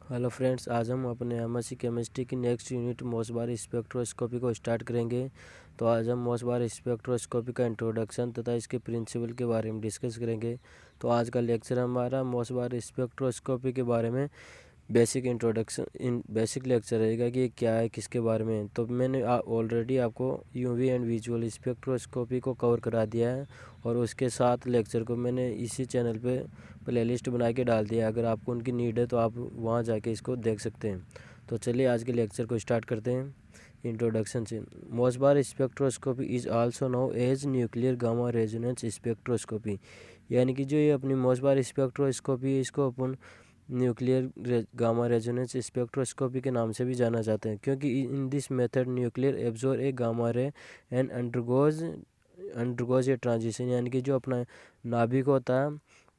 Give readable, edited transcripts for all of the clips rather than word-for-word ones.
Hello friends, आज हम अपने एमएससी केमिस्ट्री की नेक्स्ट यूनिट मोसबार स्पेक्ट्रोस्कोपी को स्टार्ट करेंगे। तो आज हम मोसबार स्पेक्ट्रोस्कोपी का इंट्रोडक्शन तथा इसके प्रिंसिपल के बारे में डिस्कस करेंगे। तो आज का लेक्चर हमारा मोसबार स्पेक्ट्रोस्कोपी के बारे में बेसिक लेक्चर रहेगा कि ये क्या है, किसके बारे में है। तो मैंने ऑलरेडी आपको यूवी एंड विजुअल स्पेक्ट्रोस्कोपी को कवर करा दिया है और उसके साथ लेक्चर को मैंने इसी चैनल पे प्लेलिस्ट बना के डाल दिया है। अगर आपको उनकी नीड है तो आप वहाँ जाके इसको देख सकते हैं। तो चलिए आज के लेक्चर को स्टार्ट करते हैं इंट्रोडक्शन से। Mossbauer spectroscopy is also known as nuclear gamma resonance spectroscopy, यानी कि जो ये अपनी मोसबार स्पेक्ट्रोस्कोपी है इसको अपन न्यूक्लियर गामा रेजोनेंस स्पेक्ट्रोस्कोपी के नाम से भी जाना जाता है, क्योंकि in this method nuclear absorb a gamma ray and undergoes a transition, यानी कि जो अपना नाभिक होता है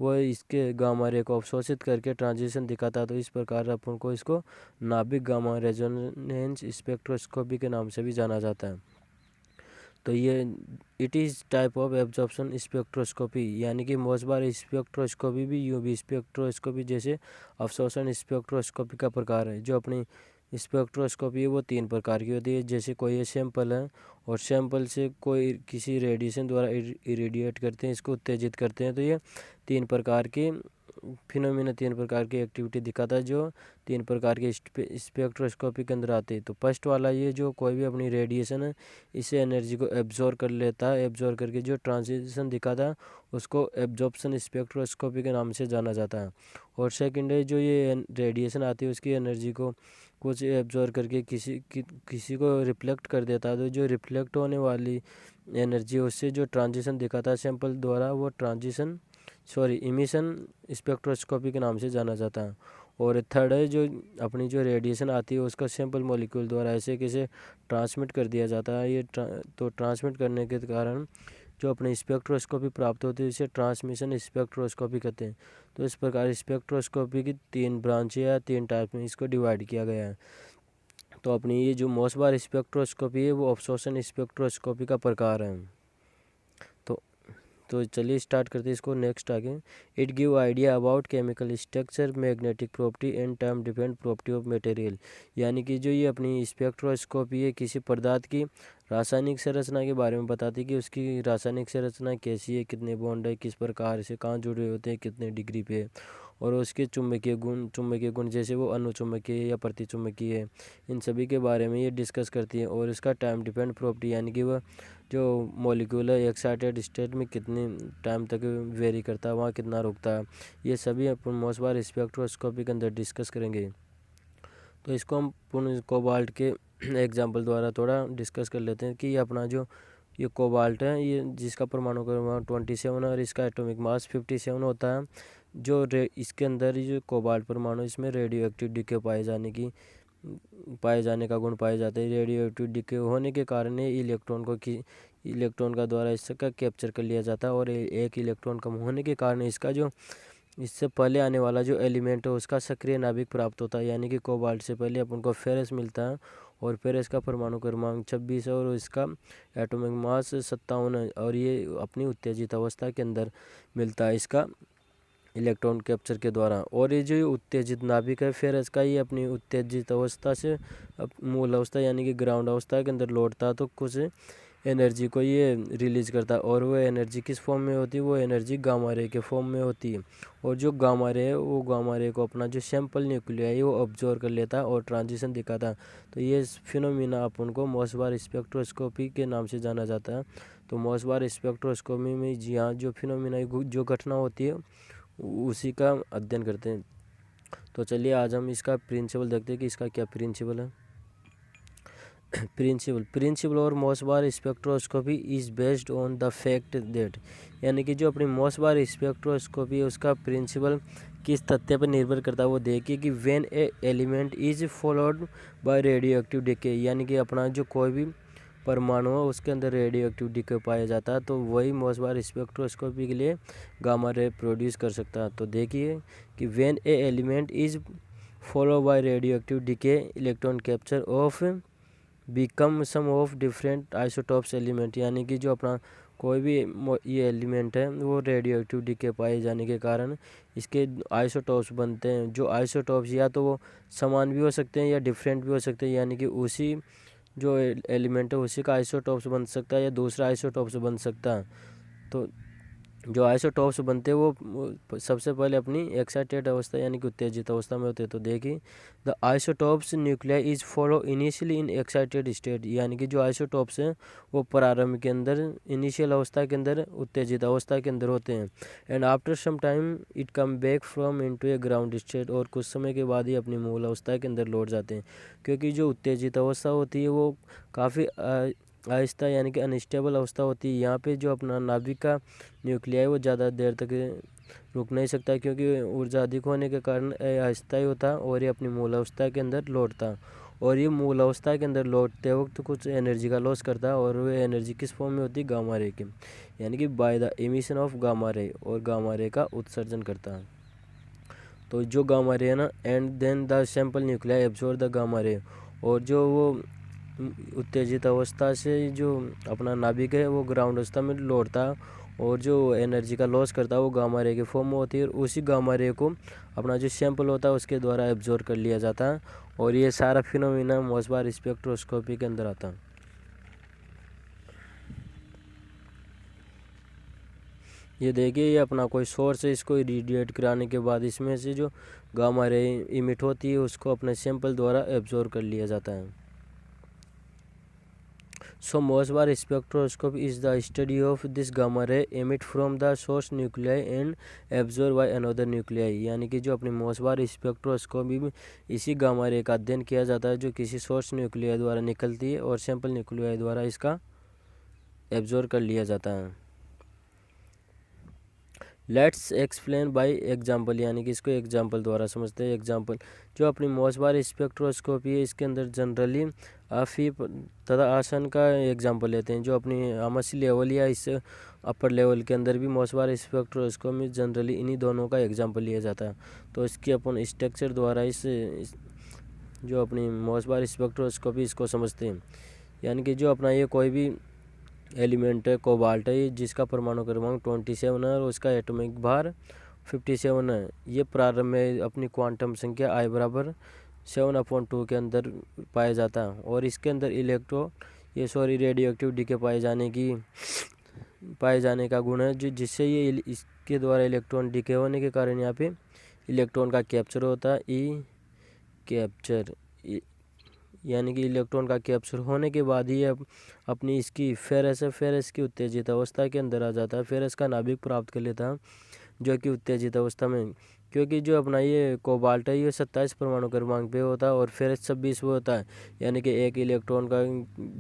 वो इसके गामा रे को अवशोषित करके ट्रांजिशन दिखाता है। तो इस प्रकार अपन को इसको नाभिक गामा रेजोनेंस स्पेक्ट्रोस्कोपी के नाम से भी जाना जाता है। तो ये it is type of absorption spectroscopy, यानी कि मोसबार स्पेक्ट्रोस्कोपी भी यूवी स्पेक्ट्रोस्कोपी जैसे अवशोषण स्पेक्ट्रोस्कोपी का प्रकार है। जो अपनी स्पेक्ट्रोस्कोपी है वो 3 प्रकार की होती है। जैसे कोई सैंपल है और सैंपल से कोई किसी रेडिएशन द्वारा इरेडिएट करते हैं, इसको उत्तेजित करते हैं। तो ये 3 प्रकार की फिनोमिना 3 प्रकार की एक्टिविटी दिखाता है जो 3 प्रकार के स्पेक्ट्रोस्कोपी के अंदर आते हैं। तो फर्स्ट वाला ये जो कोई भी अपनी रेडिएशन है इसे एनर्जी को एब्जॉर्ब कर लेता है, एब्जॉर्ब करके जो ट्रांजिशन दिखाता है उसको एब्जॉर्प्शन स्पेक्ट्रोस्कोपी के नाम से जाना जाता है। और सेकंड है जो ये रेडिएशन आती है उसकी एनर्जी को कुछ एब्जॉर्ब करके किसी को रिफ्लेक्ट कर देता है। तो जो रिफ्लेक्ट होने वाली एनर्जी उससे जो ट्रांजिशन दिखाता है सैंपल द्वारा वो इमिशन स्पेक्ट्रोस्कोपी के नाम से जाना जाता है। और थर्ड है जो अपनी जो रेडिएशन आती है उसका सैंपल मॉलिक्यूल द्वारा ऐसे कैसे ट्रांसमिट कर दिया जाता है। तो ट्रांसमिट करने के कारण जो अपने स्पेक्ट्रोस्कोपी प्राप्त होती है इसे ट्रांसमिशन स्पेक्ट्रोस्कोपी कहते हैं। तो इस प्रकार स्पेक्ट्रोस्कोपी की 3 ब्रांच या 3 टाइप में इसको डिवाइड किया गया है। तो अपनी ये जो मोसबार स्पेक्ट्रोस्कोपी है वो अवशोषण स्पेक्ट्रोस्कोपी का प्रकार है। तो चलिए स्टार्ट करते हैं इसको नेक्स्ट आगे। It give idea about chemical structure, magnetic property and time dependent property of material, यानी कि जो ये अपनी स्पेक्ट्रोस्कोपी है किसी पदार्थ की रासायनिक संरचना के बारे में बताती है कि उसकी रासायनिक संरचना कैसी है, कितने बॉन्ड है, किस प्रकार से कहाँ जुड़े होते हैं, कितने डिग्री पे, और उसके चुंबकीय गुण जैसे वो अनुचुंबकीय या प्रतिचुंबकीय है, इन सभी के बारे में ये डिस्कस करती है। और इसका टाइम डिपेंड प्रॉपर्टी, यानी कि वह जो मॉलिक्यूल है एक्साइटेड स्टेट में कितने टाइम तक वेरी करता है, वहाँ कितना रुकता है, ये सभी अपन मोसबार स्पेक्ट्रोस्कोपी के अंदर डिस्कस करेंगे। तो इसको हम पुनः कोबाल्ट के एग्जांपल द्वारा थोड़ा डिस्कस कर लेते हैं कि ये अपना जो ये कोबाल्ट है ये जिसका परमाणु क्रमांक 27 है और इसका एटॉमिक मास 57 होता है। इसके अंदर जो कोबाल्ट परमाणु इसमें रेडियो एक्टिव डीके पाए जाने का गुण पाए जाते हैं। रेडियो एक्टिव डीके होने के कारण इलेक्ट्रॉन का द्वारा इसका कैप्चर कर लिया जाता है और एक इलेक्ट्रॉन कम होने के कारण इसका जो इससे पहले आने वाला जो एलिमेंट है उसका सक्रिय नाभिक प्राप्त होता है। यानी कि कोबाल्ट से पहले अपन को फेरस मिलता है और फेरस का परमाणु क्रमांक 26 है और इसका एटॉमिक मास 57 है और ये अपनी उत्तेजित अवस्था के अंदर मिलता है इसका इलेक्ट्रॉन कैप्चर के द्वारा। और ये जो उत्तेजित नाभिक है फेरस का, ये अपनी उत्तेजित अवस्था से मूल अवस्था यानी कि ग्राउंड अवस्था के अंदर लौटता है तो कुछ एनर्जी को ये रिलीज करता है। और वो एनर्जी किस फॉर्म में होती है, वो एनर्जी गामा रे के फॉर्म में होती है। और जो गामा रे है वो गामा रे को अपना जो सैंपल न्यूक्लिया है वो ऑब्जर्व कर लेता है और ट्रांजिशन दिखाता है। तो ये फिनोमिना अपन को मोसबार स्पेक्ट्रोस्कोपी के नाम से जाना जाता है। तो मोसबार स्पेक्ट्रोस्कोपी में यहाँ जो फिनोमिना जो घटना होती है उसी का अध्ययन करते हैं। तो चलिए आज हम इसका प्रिंसिपल देखते हैं कि इसका क्या प्रिंसिपल है। प्रिंसिपल और Mossbauer spectroscopy is based on the fact that, यानी कि जो अपनी मोसबार स्पेक्ट्रोस्कोपी है उसका प्रिंसिपल किस तथ्य पर निर्भर करता है वो देखिए कि when a element is followed by radioactive decay, यानी कि अपना जो कोई भी परमाणु है उसके अंदर रेडियो एक्टिव डीके पाया जाता है तो वही मोसबार स्पेक्ट्रोस्कोपी के लिए गामा रे प्रोड्यूस कर सकता है। तो देखिए कि when a element is follow by radioactive decay electron capture of become some of different isotopes element, यानी कि जो अपना कोई भी ये एलिमेंट है वो रेडियो एक्टिव डीके पाए जाने के कारण इसके आइसोटॉप्स बनते हैं। जो आइसोटॉप्स या तो वो समान भी हो सकते हैं या डिफरेंट भी हो सकते हैं, यानी कि उसी जो एलिमेंट है उसी का आइसोटॉप्स बन सकता है या दूसरा आइसोटॉप्स बन सकता है। तो जो आइसोटॉप्स बनते हैं वो सबसे पहले अपनी एक्साइटेड अवस्था यानी कि उत्तेजित अवस्था में होते हैं। तो देखिए, the isotopes nuclei is follow initially in excited state, यानी कि जो आइसोटॉप्स हैं वो प्रारंभ के अंदर इनिशियल अवस्था के अंदर उत्तेजित अवस्था के अंदर होते हैं। And after some time it come back from into a ground state, और कुछ समय के बाद ही अपनी मूल अवस्था के अंदर लौट जाते हैं। क्योंकि जो उत्तेजित अवस्था होती है वो काफ़ी आहिस्ता यानी कि अनस्टेबल अवस्था होती है। यहाँ पे जो अपना नाभिक का न्यूक्लियाई वो ज़्यादा देर तक रुक नहीं सकता, क्योंकि ऊर्जा अधिक होने के कारण अस्थायी होता और ये अपनी मूल अवस्था के अंदर लौटता। और ये मूल अवस्था के अंदर लौटते वक्त कुछ एनर्जी का लॉस करता है, और वो एनर्जी किस फॉर्म में होती है? गामा रे के, यानी कि by the emission of gamma ray, और गामा रे का उत्सर्जन करता है। तो जो गामा रे है ना, and then the sample nuclei absorb the gamma ray, और जो वो उत्तेजित अवस्था से जो अपना नाभिक है वो ग्राउंड अवस्था में लौटता है, और जो एनर्जी का लॉस करता है वो गामा रे के फॉर्म में होती है, और उसी गामा रे को अपना जो सैंपल होता है उसके द्वारा एब्जॉर्ब कर लिया जाता है। और ये सारा फिनोमिना मोसबार स्पेक्ट्रोस्कोपी के अंदर आता है। ये देखिए, ये अपना कोई सोर्स है, इसको रेडिएट कराने के बाद इसमें से जो गामा रे इमिट होती है उसको अपने सैंपल द्वारा एब्जॉर्ब कर लिया जाता है। So Mossbar spectroscopy is the study of this gamma ray emit from the source nuclei and absorbed by another nuclei, यानी कि जो अपनी मोसबार स्पेक्ट्रोस्कोपी में इसी गामा रे का अध्ययन किया जाता है जो किसी सोर्स न्यूक्लियाई द्वारा निकलती है और सैंपल न्यूक्लियाई द्वारा इसका एब्जॉर्ब कर लिया जाता है। लेट्स एक्सप्लेन बाय एग्जाम्पल, यानी कि इसको एग्जाम्पल द्वारा समझते हैं। एग्जाम्पल, जो अपनी मोसबार स्पेक्ट्रोस्कोपी है इसके अंदर जनरली आफी तथा आसन का एग्जाम्पल लेते हैं। जो अपनी आमसी लेवल या इस अपर लेवल के अंदर भी मोसबार स्पेक्ट्रोस्कोपी में जनरली इन्हीं दोनों का एग्जाम्पल लिया जाता है। तो इसकी अपन स्ट्रक्चर द्वारा इस जो अपनी मोसबार स्पेक्ट्रोस्कोपी इसको समझते हैं। यानी कि जो अपना ये कोई भी एलिमेंट है, कोबाल्ट है, जिसका परमाणु क्रमांक 27 है और उसका एटॉमिक भार 57 है। ये प्रारंभ में अपनी क्वांटम संख्या I बराबर 7/2 के अंदर पाया जाता है, और इसके अंदर रेडियो एक्टिव डीके पाए जाने का गुण है, जिससे ये इसके द्वारा इलेक्ट्रॉन डीके होने के कारण यहाँ पे इलेक्ट्रॉन का कैप्चर होता है, ई कैप्चर, यानी कि इलेक्ट्रॉन का कैप्चर होने के बाद ही अपनी इसकी फेरस की उत्तेजित अवस्था के अंदर आ जाता है। फेरस का नाभिक प्राप्त कर लेता है जो कि उत्तेजित अवस्था में, क्योंकि जो अपना ये कोबाल्ट है ये 27 परमाणु क्रमांक पे होता है और फेरस 26 पे होता है। यानी कि एक इलेक्ट्रॉन का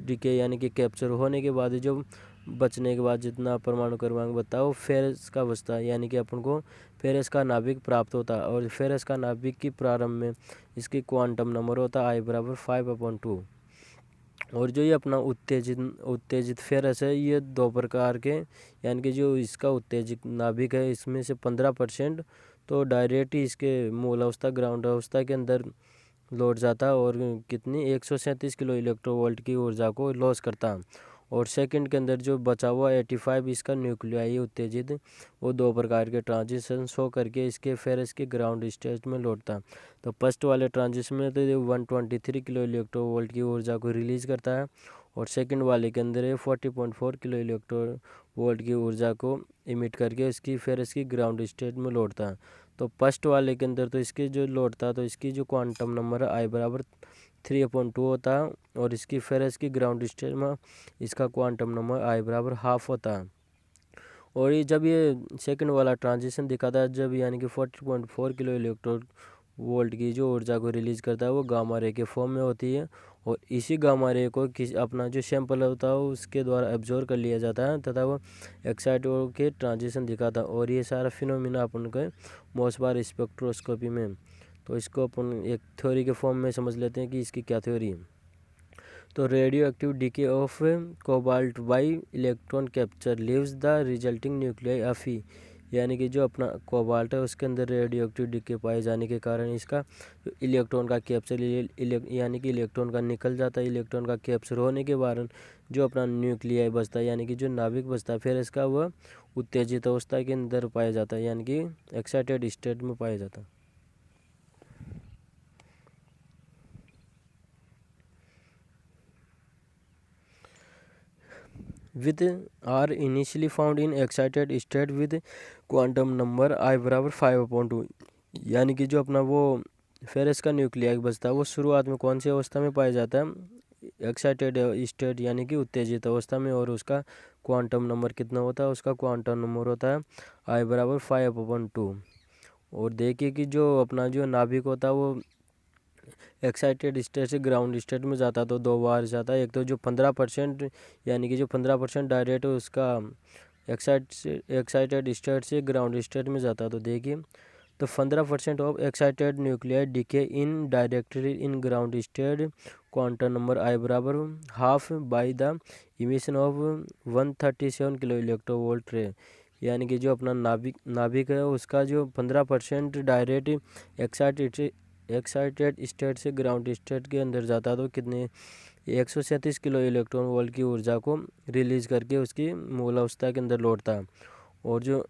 डीके यानी कि कैप्चर होने के बाद जो बचने के बाद जितना परमाणु क्रमांक बचता है वो फेरस का बचता है, यानी कि अपन को फेरस का नाभिक प्राप्त होता है। और फेरस का नाभिक की प्रारंभ में इसकी क्वांटम नंबर होता है I बराबर 5/2। और जो ये अपना उत्तेजित फेरस है ये दो प्रकार के, यानी कि जो इसका उत्तेजित नाभिक है इसमें से 15% तो डायरेक्ट ही इसके मूल अवस्था ग्राउंड अवस्था के अंदर लौट जाता है, और कितनी 137 किलो इलेक्ट्रोवोल्ट की ऊर्जा को लॉस करता है। और सेकंड के अंदर जो बचा हुआ 85 इसका न्यूक्लियाई उत्तेजित वो दो प्रकार के ट्रांजिशन शो करके इसके फेरस के ग्राउंड स्टेट में लौटता। तो फर्स्ट वाले ट्रांजिशन में तो 123 किलो इलेक्ट्रोवोल्ट की ऊर्जा को रिलीज करता है, और सेकंड वाले के अंदर ये 40.4 किलो इलेक्ट्रोवोल्ट की ऊर्जा को इमिट करके इसकी फेरस की ग्राउंड स्टेट में लौटता है। तो फर्स्ट वाले के अंदर तो इसके जो लौटता है तो इसकी जो क्वांटम नंबर है I बराबर 3/2 होता है, और इसकी फेरस की ग्राउंड स्टेट में इसका क्वांटम नंबर I बराबर हाफ होता है। और ये जब ये सेकंड वाला ट्रांजिशन दिखाता है जब यानी कि 40.4 किलो इलेक्ट्रोड वोल्ट की जो ऊर्जा को रिलीज करता है वो गामा रे के फॉर्म में होती है, और इसी गामा रे को अपना जो सैंपल होता है उसके द्वारा एब्जॉर्ब कर लिया जाता है तथा वो एक्साइट के ट्रांजिशन दिखाता है। और ये सारा फिनोमिना अपन को मोसबार स्पेक्ट्रोस्कोपी में, तो इसको अपन एक थ्योरी के फॉर्म में समझ लेते हैं कि इसकी क्या थ्योरी है। तो radioactive decay of cobalt by electron capture leaves the resulting nuclei अफी, यानी कि जो अपना कोबाल्ट है उसके अंदर रेडियो एक्टिव डीके पाए जाने के कारण इसका इलेक्ट्रॉन का कैप्चर यानी कि इलेक्ट्रॉन का निकल जाता है। इलेक्ट्रॉन का कैप्चर होने के कारण जो अपना न्यूक्लियाई बचता है यानी कि जो नाभिक बचता है फेरस का, वह उत्तेजित अवस्था के अंदर पाया जाता है यानी कि एक्साइटेड स्टेट में पाया जाता है। with are initially found in excited state with quantum number I बराबर 5/2। यानी कि जो अपना वो फेरस का न्यूक्लियाई बचता है वो शुरुआत में कौन सी अवस्था में पाया जाता है, एक्साइटेड स्टेट यानी कि उत्तेजित अवस्था में, और उसका क्वांटम नंबर कितना होता है, उसका क्वांटम नंबर होता है I बराबर 5/2। और देखिए कि जो अपना जो नाभिक होता है वो एक्साइटेड स्टेट से ग्राउंड स्टेट में जाता तो 2 बार जाता है। एक तो जो 15% यानी कि जो 15% डायरेक्ट उसका एक्साइटेड स्टेट से ग्राउंड स्टेट में जाता तो देखिए तो 15% of excited nuclei decay in directly in ground state, quantum number I बराबर half by the emission of 137 kilo electronvolt रे। यानी कि जो अपना नाभिक है उसका जो 15% डायरेक्ट एक्साइटेड स्टेट से ग्राउंड स्टेट के अंदर जाता तो कितने 137 किलो इलेक्ट्रॉन वोल्ट की ऊर्जा को रिलीज करके उसकी मूल अवस्था के अंदर लौटता। और जो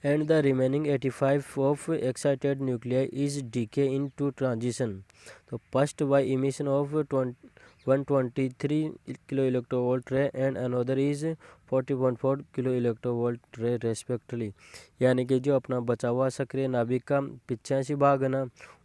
and the remaining 85 of excited nuclei is decay in two transition. तो first by emission of 123 kilo electrovolt ray and another is 40.4 kilo electrovolt ray respectively। यानी कि जो अपना बचा हुआ सक्रिय नाभिक का 85 भाग है ना,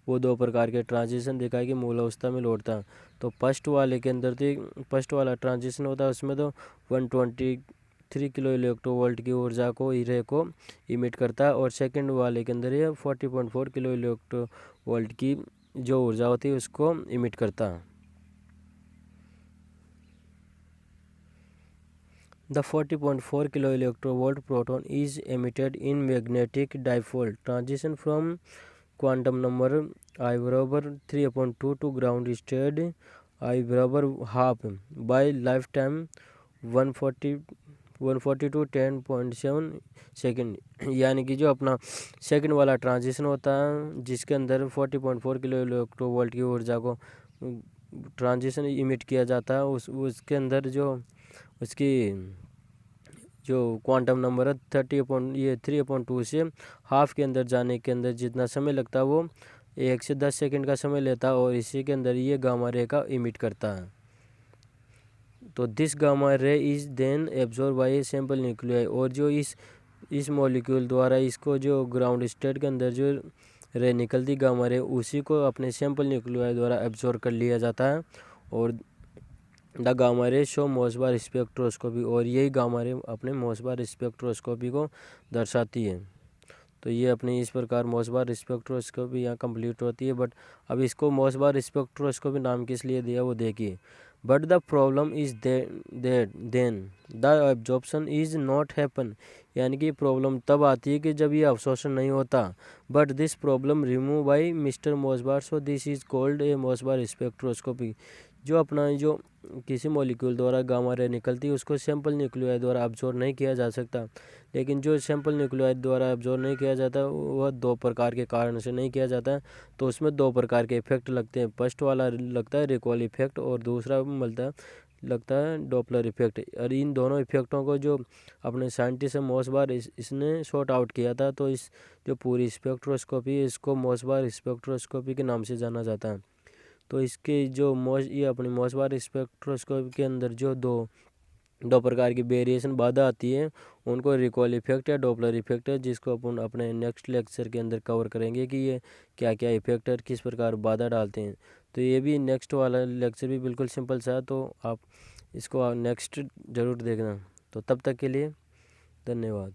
वो 2 प्रकार के ट्रांजिशन दिखाए कि मूल अवस्था में लौटता। तो फर्स्ट वाले के अंदर तो फर्स्ट वाला ट्रांजिशन होता है उसमें तो 123 किलो इलेक्ट्रोवोल्ट की ऊर्जा को रे को इमिट करता है, और सेकंड वाले के अंदर ये 40.4 किलो इलेक्ट्रोवोल्ट की जो ऊर्जा होती है उसको इमिट करता है। The 40.4 kilo electrovolt proton is emitted in magnetic dipole transition from quantum number I बराबर 3/2 to ground state I बराबर हाफ by lifetime 142 10.7 सेकेंड। यानी कि जो अपना सेकंड वाला ट्रांजिशन होता है जिसके अंदर 40.4 किलो इलेक्ट्रोवोल्ट की ऊर्जा को ट्रांजिशन इमिट किया जाता है, उसके अंदर जो उसकी जो क्वांटम नंबर है 3/2 से हाफ के अंदर जाने के अंदर जितना समय लगता है वो 1 से 10 सेकंड का समय लेता है, और इसी के अंदर ये गामा रे का इमिट करता है। तो this gamma ray is then absorb by sample nuclei. और जो इस मॉलिक्यूल द्वारा इसको जो ग्राउंड स्टेट के अंदर जो रे निकलती गामा रे उसी को अपने सैंपल न्यूक्लियाई द्वारा एब्जॉर्ब कर लिया जाता है। और the gamma ray show Mossbauer spectroscopy, और यही गामा रे अपने मोसबार स्पेक्ट्रोस्कोपी को दर्शाती है। तो ये अपनी इस प्रकार मोसबार स्पेक्ट्रोस्कोपी यहाँ कंप्लीट होती है। बट अब इसको मोसबार स्पेक्ट्रोस्कोपी नाम किस लिए दिया वो देखिए। But the problem is then the absorption is not happen. यानी कि प्रॉब्लम तब आती है कि जब ये अवशोषण नहीं होता। But this problem remove by mister Mossbauer, so this is called a Mossbauer spectroscopy. जो अपना जो किसी मॉलिक्यूल द्वारा गामा रे निकलती है उसको सैंपल न्यूक्लियाई द्वारा अब्जॉर्ब नहीं किया जा सकता। लेकिन जो सैंपल न्यूक्लियाई द्वारा अब्जॉर्ब नहीं किया जाता वह 2 प्रकार के कारण से नहीं किया जाता। तो उसमें 2 प्रकार के इफेक्ट लगते हैं। फर्स्ट वाला लगता है रिकॉल इफेक्ट, और दूसरा लगता है डॉपलर इफेक्ट। और इन दोनों इफेक्टों को जो अपने साइंटिस्ट मोसबार इसने सॉर्ट आउट किया था। तो इस जो पूरी स्पेक्ट्रोस्कोपी है इसको मोसबार स्पेक्ट्रोस्कोपी के नाम से जाना जाता है। तो इसके जो ये अपनी मोसबार स्पेक्ट्रोस्कोपी के अंदर जो दो प्रकार की वेरिएशन बाधा आती है उनको रिकॉल इफेक्ट या डॉपलर इफेक्ट है, जिसको अपन अपने नेक्स्ट लेक्चर के अंदर कवर करेंगे कि ये क्या क्या इफेक्ट है, किस प्रकार बाधा डालते हैं। तो ये भी नेक्स्ट वाला लेक्चर भी बिल्कुल सिंपल सा है, तो आप इसको नेक्स्ट ज़रूर देखना। तो तब तक के लिए धन्यवाद।